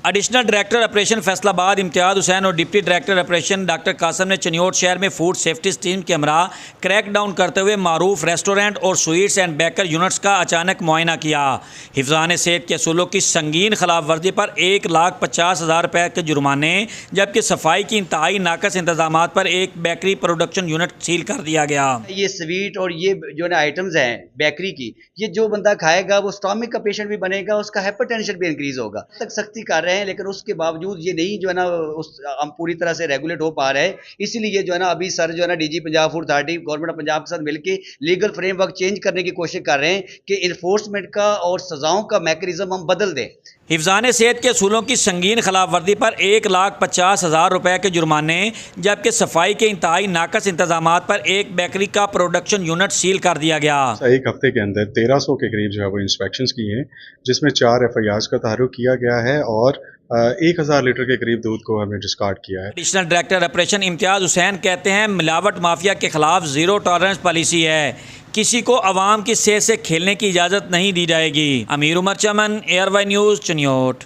Additional director operation Faisalabad Imtiaz Hussain और deputy director operation doctor Qasim ने चनियोट शहर में फूड सेफ्टी टीम के हमरा क्रैक डाउन करते हुए मारूफ रेस्टोरेंट और स्वीट्स एंड बेकर यूनिट्स का अचानक मुआयना किया। हिफ्ज़ान सेहत के असूलों की संगीन खिलाफ वर्जी पर 1,50,000 रुपये के जुर्माने जबकि सफाई की इंतहाई नाकस इंतजाम पर एक बेकरी प्रोडक्शन यूनिट सील कर दिया गया। ये स्वीट और ये जो है ना आइटम्स हैं बेकरी की, ये जो बंदा खाएगा वो स्टॉमिक का पेशेंट भी बनेगा, उसका हाइपरटेंशन भी इंक्रीज होगा। तक सख्ती कर रहे हैं लेकिन उसके बावजूद ये नहीं जो है ना हम पूरी तरह से रेगुलेट हो पा रहे हैं। इसीलिए जो है ना अभी सर जो है ना DG Punjab food authority government of Punjab के साथ मिलकर लीगल फ्रेमवर्क चेंज करने की कोशिश कर रहे हैं कि इन्फोर्समेंट का और सजाओं का मैकेनिज्म हम बदल दें। हिफ्ज़ान सेहत के असूलों की संगीन खिलाफ वर्जी पर 1,50,000 रुपये के जुर्माने जबकि सफाई के इंतहाई नाकस इंतजाम पर एक बेकरी का प्रोडक्शन यूनिट सील कर दिया गया। एक हफ्ते के अंदर 1300 के करीब जो है वो इंस्पेक्शंस की हैं, जिसमें 4 FIRs का तारुफ किया गया है और 1,000 लीटर के करीब दूध को हमने डिस्कार्ड किया है। एडिशनल डायरेक्टर ऑपरेशन इम्तियाज़ हुसैन कहते हैं मिलावट माफिया के खिलाफ ज़ीरो टॉलरेंस पॉलिसी है, किसी को अवाम की सेहत से खेलने की इजाज़त नहीं दी जाएगी। अमीर उमर चमन, ARY न्यूज़, चनियोट।